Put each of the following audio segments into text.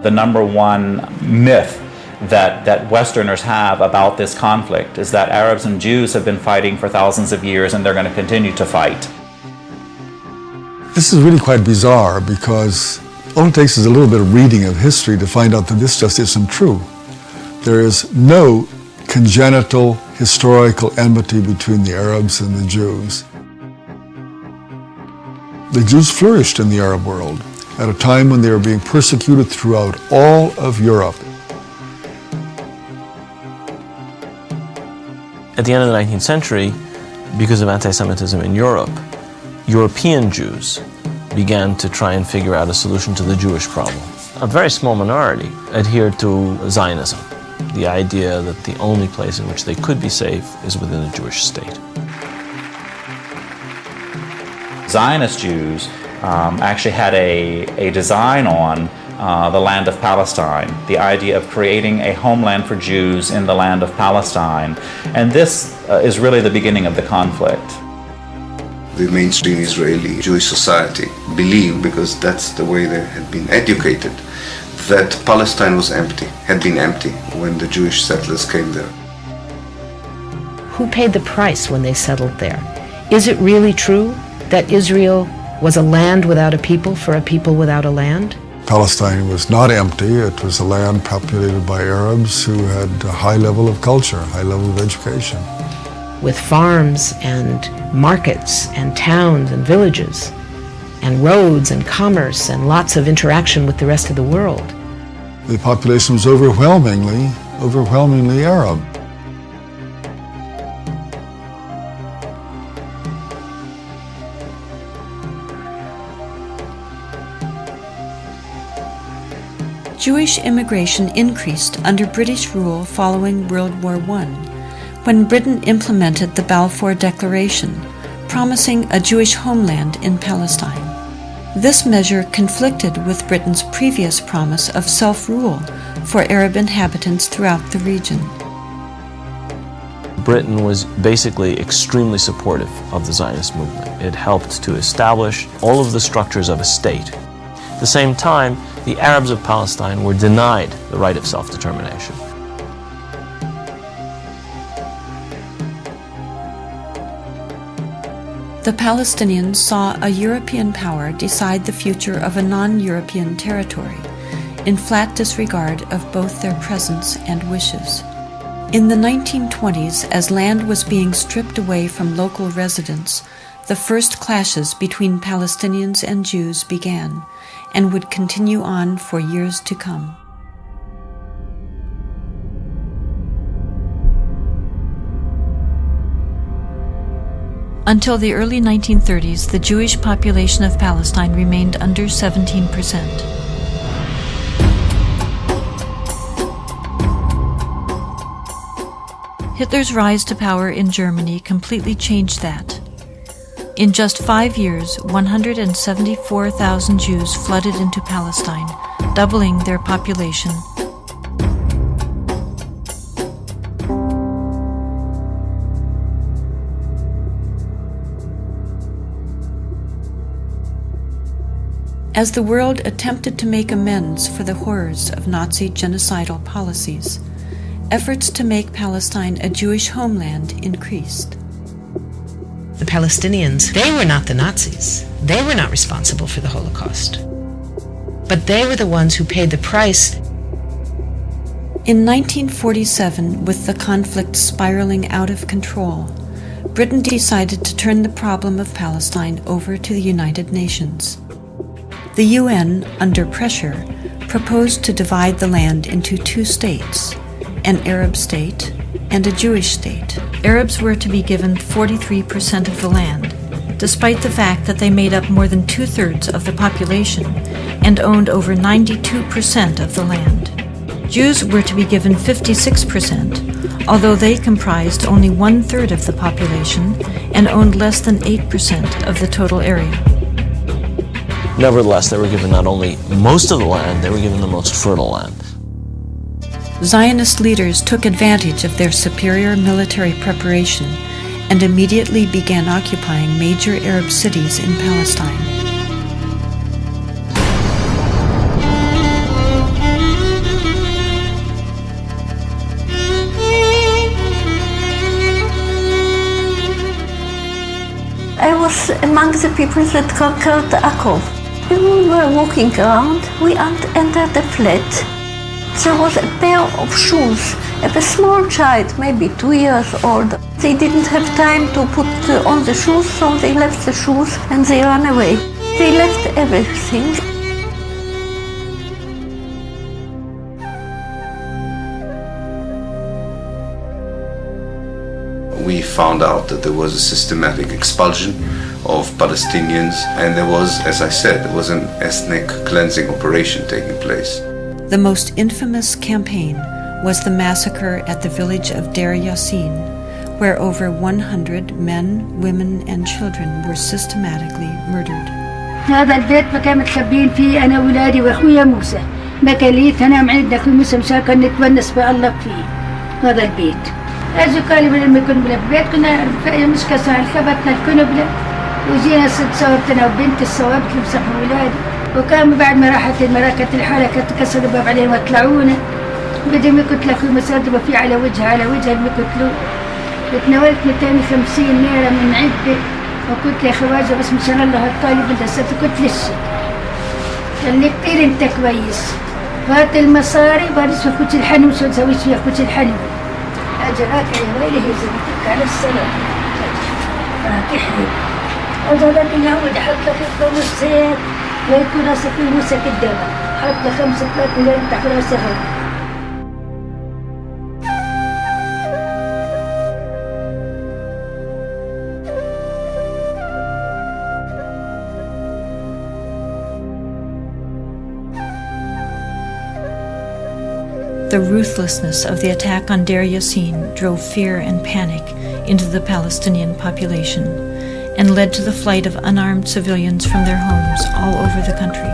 The number one myth that Westerners have about this conflict is that Arabs and Jews have been fighting for thousands of years and they're going to continue to fight. This is really quite bizarre because all it takes is a little bit of reading of history to find out that this just isn't true. There is no congenital historical enmity between the Arabs and the Jews. The Jews flourished in the Arab world at a time when they were being persecuted throughout all of Europe. At the end of the 19th century, because of anti-Semitism in Europe, European Jews began to try and figure out a solution to the Jewish problem. A very small minority adhered to Zionism, the idea that the only place in which they could be safe is within the Jewish state. Zionist Jews actually had a design on the land of Palestine, the idea of creating a homeland for Jews in the land of Palestine. And this is really the beginning of the conflict. The mainstream Israeli Jewish society believed, because that's the way they had been educated, that Palestine was empty, had been empty when the Jewish settlers came there. Who paid the price when they settled there? Is it really true that Israel was a land without a people for a people without a land? Palestine was not empty. It was a land populated by Arabs who had a high level of culture, a high level of education. With farms and markets and towns and villages and roads and commerce and lots of interaction with the rest of the world. The population was overwhelmingly Arab. Jewish immigration increased under British rule following World War I, when Britain implemented the Balfour Declaration, promising a Jewish homeland in Palestine. This measure conflicted with Britain's previous promise of self-rule for Arab inhabitants throughout the region. Britain was basically extremely supportive of the Zionist movement. It helped to establish all of the structures of a state. At the same time, the Arabs of Palestine were denied the right of self-determination. The Palestinians saw a European power decide the future of a non-European territory, in flat disregard of both their presence and wishes. In the 1920s, as land was being stripped away from local residents, the first clashes between Palestinians and Jews began, and would continue on for years to come. Until the early 1930s, the Jewish population of Palestine remained under 17%. Hitler's rise to power in Germany completely changed that. In just 5 years, 174,000 Jews flooded into Palestine, doubling their population. As the world attempted to make amends for the horrors of Nazi genocidal policies, efforts to make Palestine a Jewish homeland increased. The Palestinians, they were not the Nazis. They were not responsible for the Holocaust. But they were the ones who paid the price. In 1947, with the conflict spiraling out of control, Britain decided to turn the problem of Palestine over to the United Nations. The UN, under pressure, proposed to divide the land into two states, an Arab state and a Jewish state. Arabs were to be given 43% of the land, despite the fact that they made up more than 2/3 of the population and owned over 92% of the land. Jews were to be given 56%, although they comprised only 1/3 of the population and owned less than 8% of the total area. Nevertheless, they were given not only most of the land, they were given the most fertile land. Zionist leaders took advantage of their superior military preparation and immediately began occupying major Arab cities in Palestine. was among the people that conquered Akko. When we were walking around, we entered a flat. There was a pair of shoes of a small child, maybe 2 years old. They didn't have time to put on the shoes, so they left the shoes and they ran away. They left everything. We found out that there was a systematic expulsion of Palestinians, and there was, as I said, there was an ethnic cleansing operation taking place. The most infamous campaign was the massacre at the village of Deir Yassin, where over 100 men, women, and children were systematically murdered. هذا البيت ما كان متخبين فيه أنا وولادي وأخويا موسى. ما كان لي أنا عند أخوي موسى مشان نتونس بألق فيه هذا البيت. أجوا قالوا لما كنا بالبيت كنا مش كسر خبطنا الكنبلة وجينا صوبتنا وبنت الصوابت لمسحوا ولادي. وكان بعد ما راحت المراكة الحالة كسروا الباب عليهم وطلعونا. بدهم يقتلوا أخوي مسادبة فيه على وجه اللي يقتلوه. وتناولت 250 ليرة من عدة وقلت يا خواجة بس مشان الله الطالب بالدسات قلت للشي قال لي كتير انت كويس هات المصاري وبارس في خوتي الحنو شو تسويش فيها خوتي الحنو أجراك يا ويلي هي زبطك على السلام راكحني وذلك اليوم حط لك الخمس سير ويكون راسك في موسك الدم حط لك 5 مليون تحت راسك. The ruthlessness of the attack on Deir Yassin drove fear and panic into the Palestinian population and led to the flight of unarmed civilians from their homes all over the country.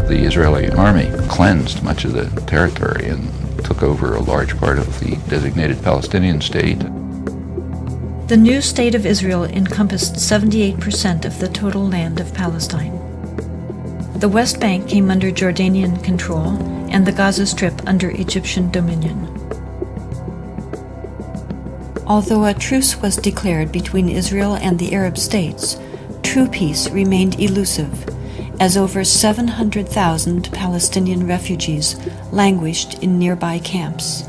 The Israeli army cleansed much of the territory and took over a large part of the designated Palestinian state. The new state of Israel encompassed 78% of the total land of Palestine. The West Bank came under Jordanian control and the Gaza Strip under Egyptian dominion. Although a truce was declared between Israel and the Arab states, true peace remained elusive, as over 700,000 Palestinian refugees languished in nearby camps,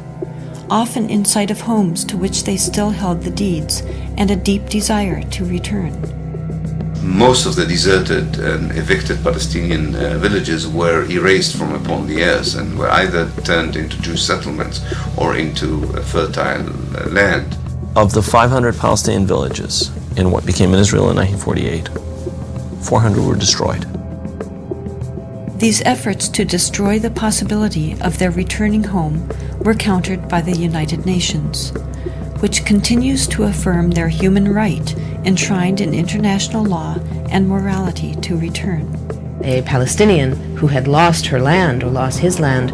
often in sight of homes to which they still held the deeds and a deep desire to return. Most of the deserted and evicted Palestinian villages were erased from upon the earth and were either turned into Jewish settlements or into fertile land. Of the 500 Palestinian villages in what became Israel in 1948, 400 were destroyed. These efforts to destroy the possibility of their returning home were countered by the United Nations, which continues to affirm their human right enshrined in international law and morality to return. A Palestinian who had lost her land or lost his land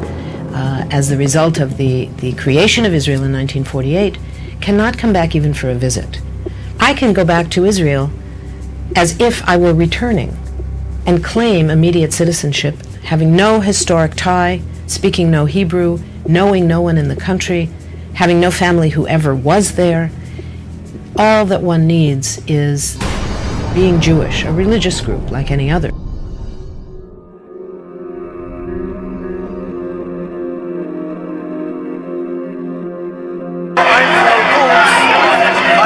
as the result of the creation of Israel in 1948 cannot come back even for a visit. I can go back to Israel as if I were returning and claim immediate citizenship, having no historic tie, speaking no Hebrew, knowing no one in the country, having no family who ever was there. All that one needs is being Jewish, a religious group like any other.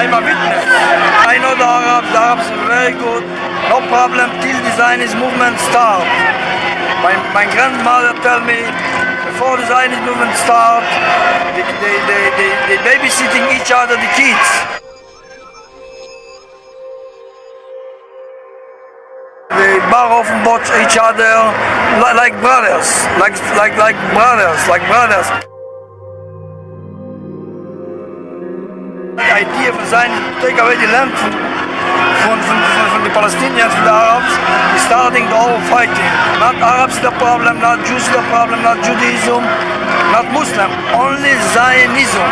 I'm a witness. I know the Arabs are very good. No problem till the Zionist movement start. My grandmother told me before the Zionist movement start, they babysitting each other, the kids. They borrow from both each other like brothers, like brothers. The idea of Zionism to take away the land from the Palestinians, from the Arabs, is starting the whole fighting. Not Arabs the problem, not Jews the problem, not Judaism, not Muslim, only Zionism.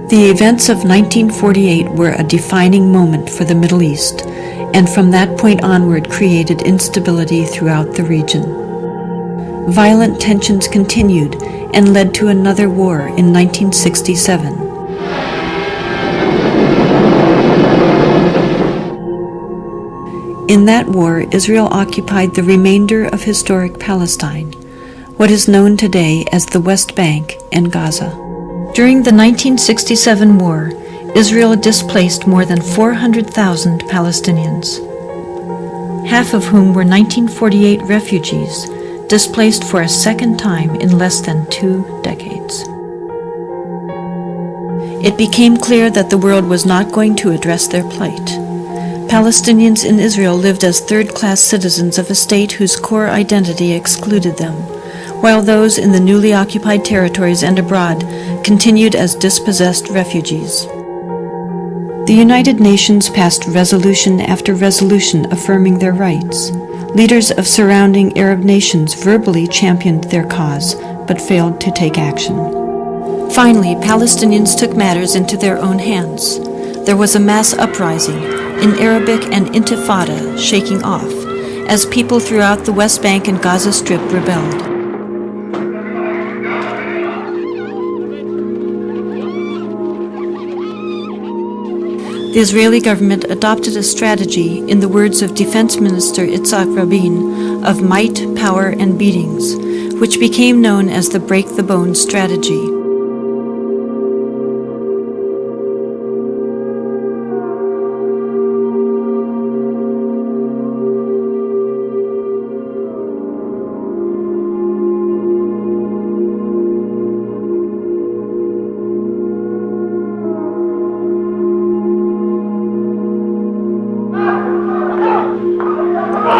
The events of 1948 were a defining moment for the Middle East and from that point onward created instability throughout the region. Violent tensions continued and led to another war in 1967. In that war, Israel occupied the remainder of historic Palestine, what is known today as the West Bank and Gaza. During the 1967 war, Israel displaced more than 400,000 Palestinians, half of whom were 1948 refugees, displaced for a second time in less than 2 decades. It became clear that the world was not going to address their plight. Palestinians in Israel lived as third-class citizens of a state whose core identity excluded them, while those in the newly occupied territories and abroad continued as dispossessed refugees. The United Nations passed resolution after resolution affirming their rights. Leaders of surrounding Arab nations verbally championed their cause, but failed to take action. Finally, Palestinians took matters into their own hands. There was a mass uprising, in Arabic an intifada, shaking off, as people throughout the West Bank and Gaza Strip rebelled. The Israeli government adopted a strategy, in the words of Defense Minister Itzhak Rabin, of might, power, and beatings, which became known as the break the bones strategy.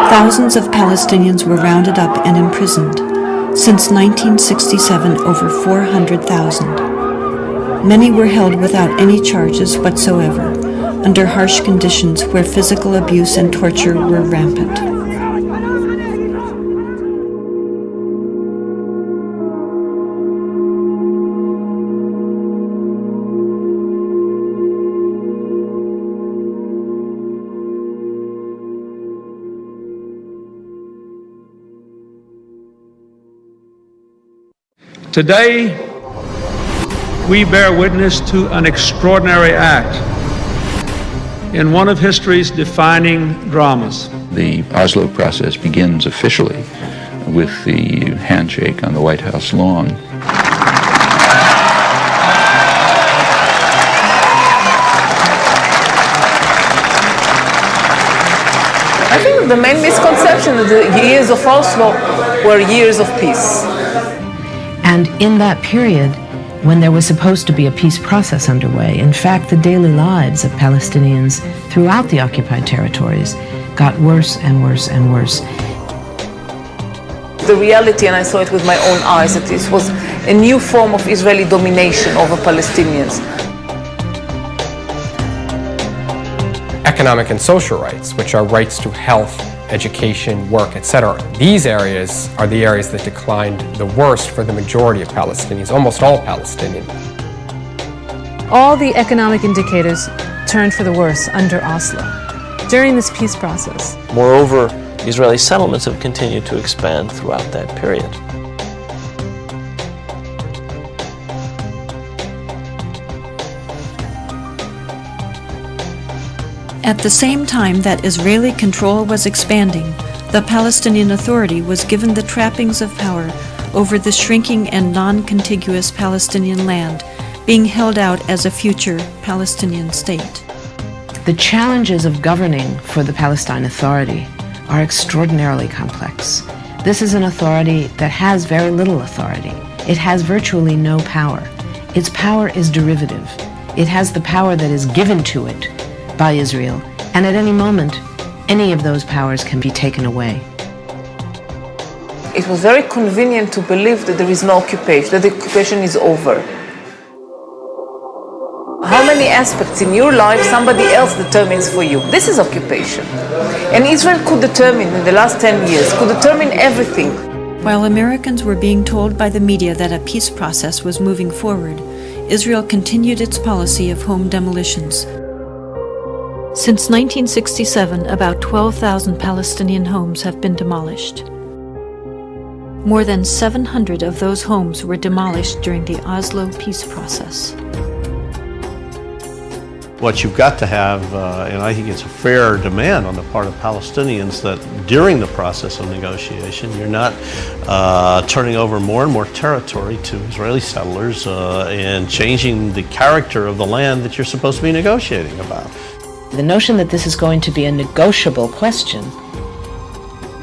Thousands of Palestinians were rounded up and imprisoned. Since 1967, over 400,000. Many were held without any charges whatsoever, under harsh conditions where physical abuse and torture were rampant. Today, we bear witness to an extraordinary act in one of history's defining dramas. The Oslo process begins officially with the handshake on the White House lawn. I think the main misconception is the years of Oslo were years of peace. And in that period, when there was supposed to be a peace process underway, in fact, the daily lives of Palestinians throughout the occupied territories got worse and worse and worse. The reality, and I saw it with my own eyes, that this was a new form of Israeli domination over Palestinians. Economic and social rights, which are rights to health, education, work, etc. These areas are the areas that declined the worst for the majority of Palestinians, almost all Palestinians. All the economic indicators turned for the worse under Oslo during this peace process. Moreover, Israeli settlements have continued to expand throughout that period. At the same time that Israeli control was expanding, the Palestinian Authority was given the trappings of power over the shrinking and non-contiguous Palestinian land, being held out as a future Palestinian state. The challenges of governing for the Palestine Authority are extraordinarily complex. This is an authority that has very little authority. It has virtually no power. Its power is derivative. It has the power that is given to it by Israel, and at any moment, any of those powers can be taken away. It was very convenient to believe that there is no occupation, that the occupation is over. How many aspects in your life somebody else determines for you? This is occupation. And Israel could determine, in the last 10 years, could determine everything. While Americans were being told by the media that a peace process was moving forward, Israel continued its policy of home demolitions. Since 1967, about 12,000 Palestinian homes have been demolished. More than 700 of those homes were demolished during the Oslo peace process. What you've got to have, and I think it's a fair demand on the part of Palestinians, that during the process of negotiation, you're not turning over more and more territory to Israeli settlers and changing the character of the land that you're supposed to be negotiating about. The notion that this is going to be a negotiable question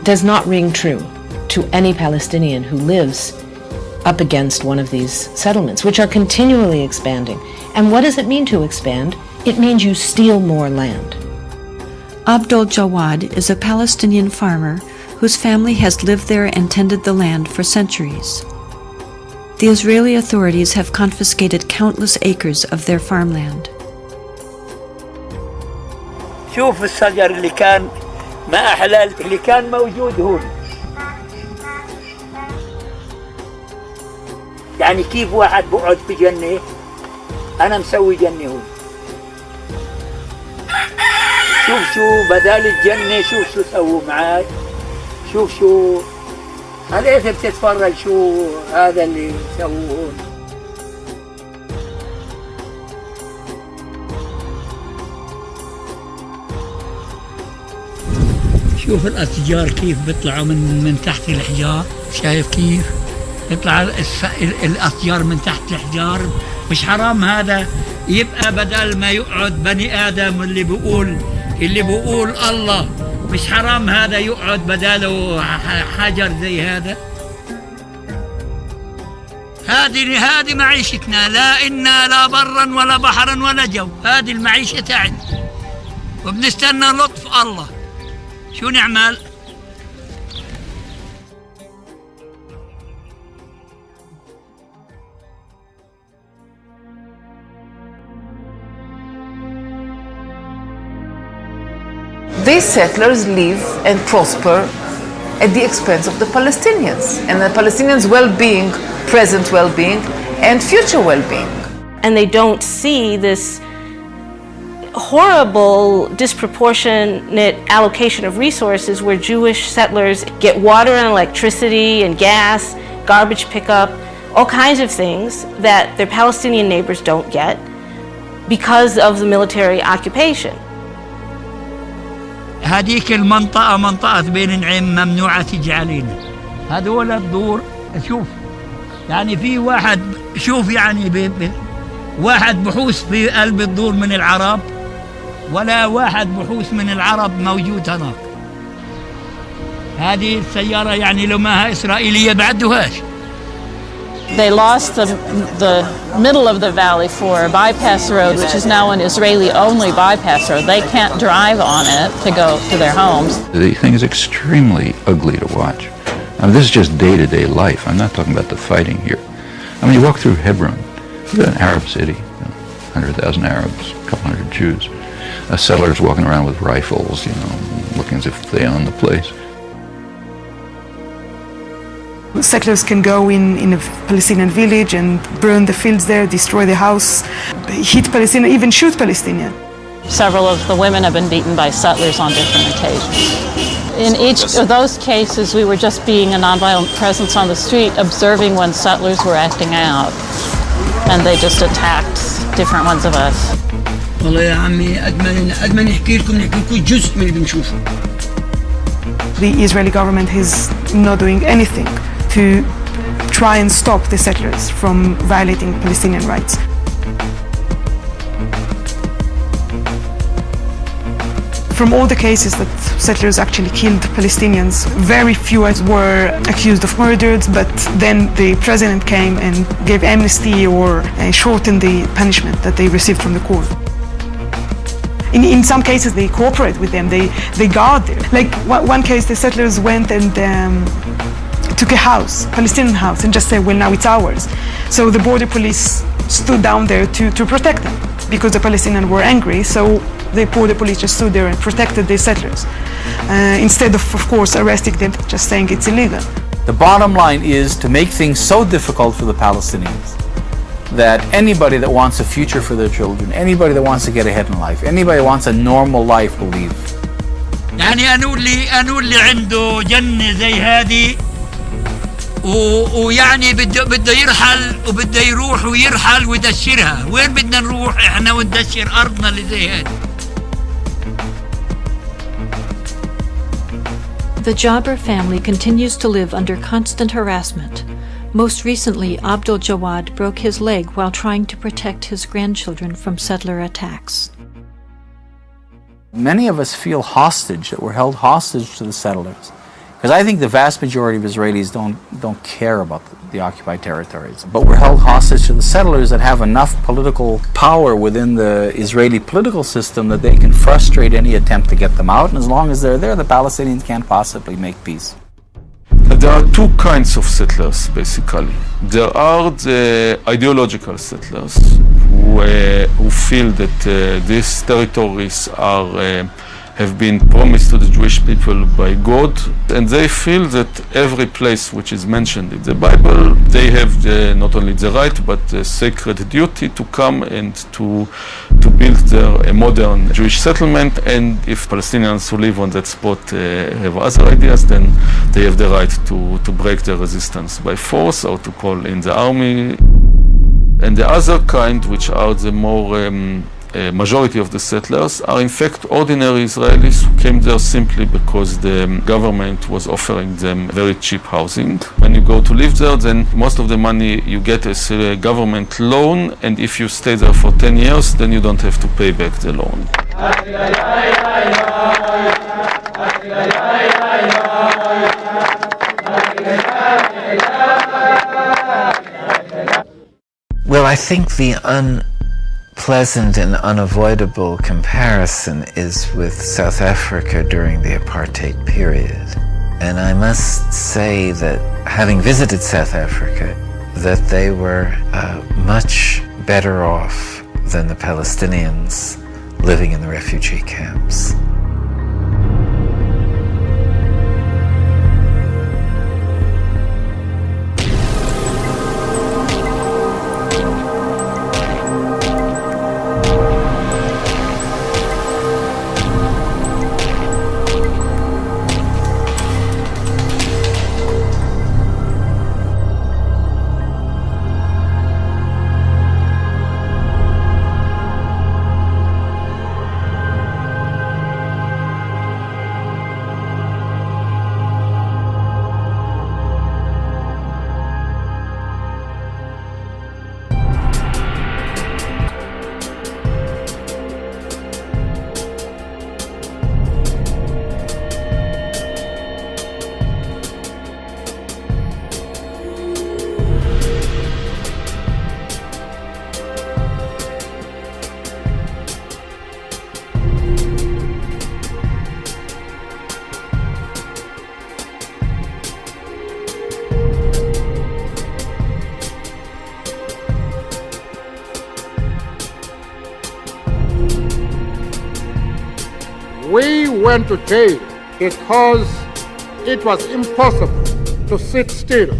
does not ring true to any Palestinian who lives up against one of these settlements, which are continually expanding. And what does it mean to expand? It means you steal more land. Abdul Jawad is a Palestinian farmer whose family has lived there and tended the land for centuries. The Israeli authorities have confiscated countless acres of their farmland. شوف الشجر اللي كان ما أحلى اللي كان موجود هون. يعني كيف واحد بقعد في جنة أنا مسوي جنة هون. شوف شو بدال الجنة شوف شو سووا معاي. شوف شو عليك بتتفرج شو هذا اللي سووه هون. شوف الأشجار كيف بيطلعوا من تحت الحجار. شايف كيف يطلع الأشجار من تحت الحجار. مش حرام هذا يبقى بدل ما يقعد بني آدم اللي بيقول الله، مش حرام هذا يقعد بداله حجر زي هذا. هذه معيشتنا، لا إنا لا برا ولا بحرا ولا جو، هذه المعيشة تاعنا وبنستنى لطف الله. شو نعمل؟ These settlers live and prosper at the expense of the Palestinians and the Palestinians' well-being, present well-being and future well-being. And they don't see this horrible disproportionate allocation of resources where Jewish settlers get water and electricity and gas, garbage pickup, all kinds of things that their Palestinian neighbors don't get because of the military occupation. هذيك المنطقة منطقة بين نعيم ممنوعة تجي علينا. هذول الدور شوف يعني في واحد شوف يعني واحد بحوث في قلب الدور من العرب ولا واحد بحوث من العرب موجود هناك. هذه السيارة يعني لو ما إسرائيلية بعدوهاش. They lost the middle of the valley for a bypass road, which is now an Israeli-only bypass road. They can't drive on it to go to their homes. The thing is extremely ugly to watch. I mean, this is just day-to-day life. I'm not talking about the fighting here. I mean, you walk through Hebron, an Arab city, 100,000 Arabs, a couple hundred Jews, settlers walking around with rifles, looking as if they own the place. Settlers can go in a Palestinian village and burn the fields there, destroy the house, hit Palestinians, even shoot Palestinians. Several of the women have been beaten by settlers on different occasions. In each of those cases, we were just being a nonviolent presence on the street, observing when settlers were acting out, and they just attacked different ones of us. والله يا عمي قد ما نحكي لكم جزء من اللي بنشوفه. The Israeli government is not doing anything to try and stop the settlers from violating Palestinian rights. From all the cases that settlers actually killed Palestinians, very few were accused of murders, but then the president came and gave amnesty or shortened the punishment that they received from the court. In some cases, they cooperate with them. They guard there. Like one case, the settlers went and took a house, Palestinian house, and just said, "Well, now it's ours." So the border police stood down there to protect them because the Palestinians were angry. So the border police just stood there and protected the settlers instead of course, arresting them, just saying it's illegal. The bottom line is to make things so difficult for the Palestinians that anybody that wants a future for their children, anybody that wants to get ahead in life, anybody that wants a normal life will leave. يعني أنو اللي عنده جنة زي هذه ويعني بده يرحل وبده يروح ويرحل ويدشرها. وين بدنا نروح احنا وندشر أرضنا اللي زي هذه؟ The Jabir family continues to live under constant harassment. Most recently, Abdul Jawad broke his leg while trying to protect his grandchildren from settler attacks. Many of us feel hostage, that we're held hostage to the settlers. Because I think the vast majority of Israelis don't care about the occupied territories. But we're held hostage to the settlers that have enough political power within the Israeli political system that they can frustrate any attempt to get them out. And as long as they're there, the Palestinians can't possibly make peace. There are two kinds of settlers, basically. There are the ideological settlers who feel that these territories have been promised to the Jewish people by God, and they feel that every place which is mentioned in the Bible, they have not only the right but the sacred duty to come and to build a modern Jewish settlement. And if Palestinians who live on that spot have other ideas, then they have the right to break their resistance by force or to call in the army. And the other kind, which are the more majority of the settlers, are in fact ordinary Israelis who came there simply because the government was offering them very cheap housing. When you go to live there, then most of the money you get is a government loan, and if you stay there for 10 years, then you don't have to pay back the loan. Well, I think the unpleasant and unavoidable comparison is with South Africa during the apartheid period. And I must say that having visited South Africa, that they were much better off than the Palestinians living in the refugee camps. We went to jail because it was impossible to sit still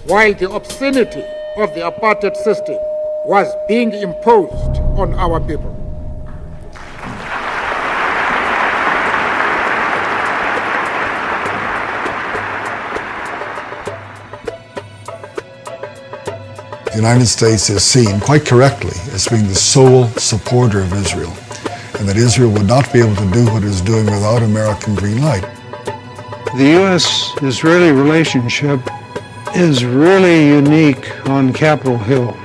while the obscenity of the apartheid system was being imposed on our people. The United States is seen quite correctly as being the sole supporter of Israel, and that Israel would not be able to do what it is doing without American green light. The U.S.-Israeli relationship is really unique on Capitol Hill.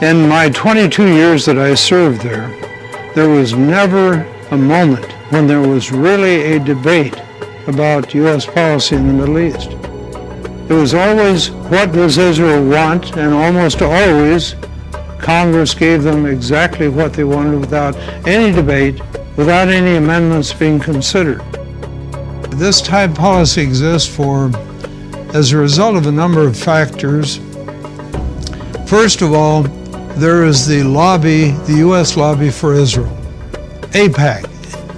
In my 22 years that I served there was never a moment when there was really a debate about U.S. policy in the Middle East. It was always, what does Israel want? And almost always, Congress gave them exactly what they wanted without any debate, without any amendments being considered. This type policy exists as a result of a number of factors. First of all, there is the U.S. lobby for Israel, AIPAC,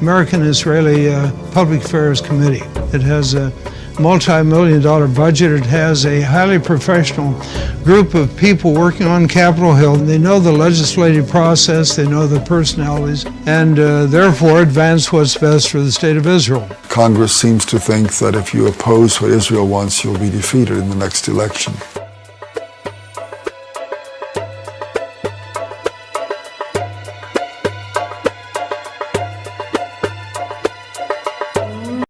American-Israeli Public Affairs Committee. It has multi-million-dollar budget. It has a highly professional group of people working on Capitol Hill. They know the legislative process, they know the personalities, and therefore advance what's best for the state of Israel. Congress seems to think that if you oppose what Israel wants, you'll be defeated in the next election.